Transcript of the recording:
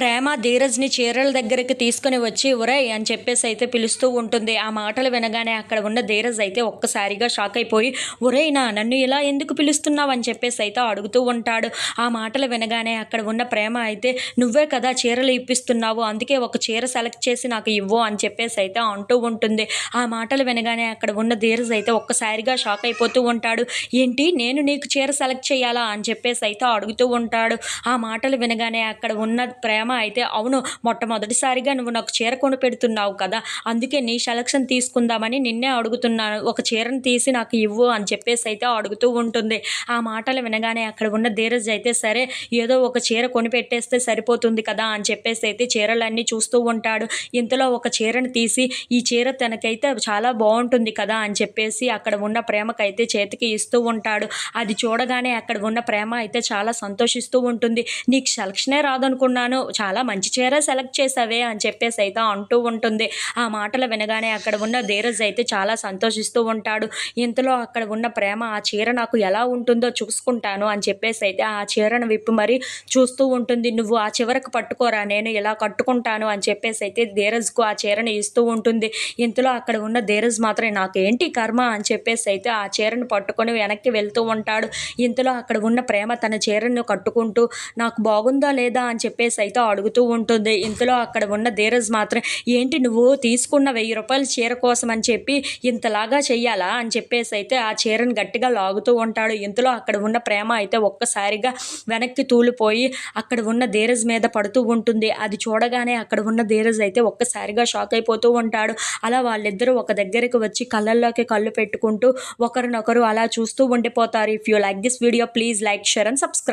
ప్రేమ ధీరజ్ని చీరల దగ్గరికి తీసుకుని వచ్చి ఒరేయ్ అని చెప్పేసి అయితే పిలుస్తూ ఉంటుంది. ఆ మాటలు వినగానే అక్కడ ఉన్న ధీరజ్ అయితే ఒక్కసారిగా షాక్ అయిపోయి ఒరేయ్ నన్ను ఇలా ఎందుకు పిలుస్తున్నావు అని చెప్పేసి అయితే అడుగుతూ ఉంటాడు. ఆ మాటలు వినగానే అక్కడ ఉన్న ప్రేమ అయితే నువ్వే కదా చీరలు ఇప్పిస్తున్నావు, అందుకే ఒక చీర సెలెక్ట్ చేసి నాకు ఇవ్వు అని చెప్పేసి అయితే అంటూ ఉంటుంది. ఆ మాటలు వినగానే అక్కడ ఉన్న ధీరజ్ అయితే ఒక్కసారిగా షాక్ అయిపోతూ ఉంటాడు. ఏంటి నేను నీకు చీర సెలెక్ట్ చేయాలా అని చెప్పేసి అయితే అడుగుతూ ఉంటాడు. ఆ మాటలు వినగానే అక్కడ ఉన్న ప్రేమ అయితే అవును, మొట్టమొదటిసారిగా నువ్వు నాకు చీర కొని పెడుతున్నావు కదా, అందుకే నీ సెలక్షన్ తీసుకుందామని నిన్నే అడుగుతున్నాను, ఒక చీరను తీసి నాకు ఇవ్వు అని చెప్పేసి అయితే అడుగుతూ ఉంటుంది. ఆ మాటలు వినగానే అక్కడ ఉన్న ధీరజ్ అయితే సరే ఏదో ఒక చీర కొని పెట్టేస్తే సరిపోతుంది కదా అని చెప్పేసి అయితే చీరలన్నీ చూస్తూ ఉంటాడు. ఇంతలో ఒక చీరను తీసి ఈ చీర తనకైతే చాలా బాగుంటుంది కదా అని చెప్పేసి అక్కడ ఉన్న ప్రేమకైతే చేతికి ఇస్తూ ఉంటాడు. అది చూడగానే అక్కడ ఉన్న ప్రేమ అయితే చాలా సంతోషిస్తూ ఉంటుంది. నీకు సెలక్షనే రాదనుకున్నాను, చాలా మంచి చీర సెలెక్ట్ చేసావే అని చెప్పేసి అయితే అంటూ ఉంటుంది. ఆ మాటలు వినగానే అక్కడ ఉన్న ధీరజ్ అయితే చాలా సంతోషిస్తూ ఉంటాడు. ఇంతలో అక్కడ ఉన్న ప్రేమ ఆ చీర నాకు ఎలా ఉంటుందో చూసుకుంటాను అని చెప్పేసి అయితే ఆ చీరను విప్పి మరి చూస్తూ ఉంటుంది. నువ్వు ఆ చివరకు పట్టుకోరా, నేను ఇలా కట్టుకుంటాను అని చెప్పేసి అయితే ధీరజ్కు ఆ చీరను ఇస్తూ ఉంటుంది. ఇంతలో అక్కడ ఉన్న ధీరజ్ మాత్రం నాకేంటి కర్మ అని చెప్పేసి అయితే ఆ చీరను పట్టుకొని వెనక్కి వెళ్తూ ఉంటాడు. ఇంతలో అక్కడ ఉన్న ప్రేమ తన చీరను కట్టుకుంటూ నాకు బాగుందా లేదా అని చెప్పేసి అయితే అడుగుతూ ఉంటుంది. ఇంతలో అక్కడ ఉన్న ధీరజ్ మాత్రం ఏంటి నువ్వు తీసుకున్న 1000 రూపాయల చీర కోసం అని చెప్పి ఇంతలాగా చెయ్యాలా అని చెప్పేసి అయితే ఆ చీరను గట్టిగా లాగుతూ ఉంటాడు. ఇంతలో అక్కడ ఉన్న ప్రేమ అయితే ఒక్కసారిగా వెనక్కి తూలిపోయి అక్కడ ఉన్న ధీరజ్ మీద పడుతూ ఉంటుంది. అది చూడగానే అక్కడ ఉన్న ధీరజ్ అయితే ఒక్కసారిగా షాక్ అయిపోతూ ఉంటాడు. అలా వాళ్ళిద్దరూ ఒక దగ్గరికి వచ్చి కళ్ళల్లోకి కళ్ళు పెట్టుకుంటూ ఒకరినొకరు అలా చూస్తూ ఉండిపోతారు. If you like this video please like, share and subscribe.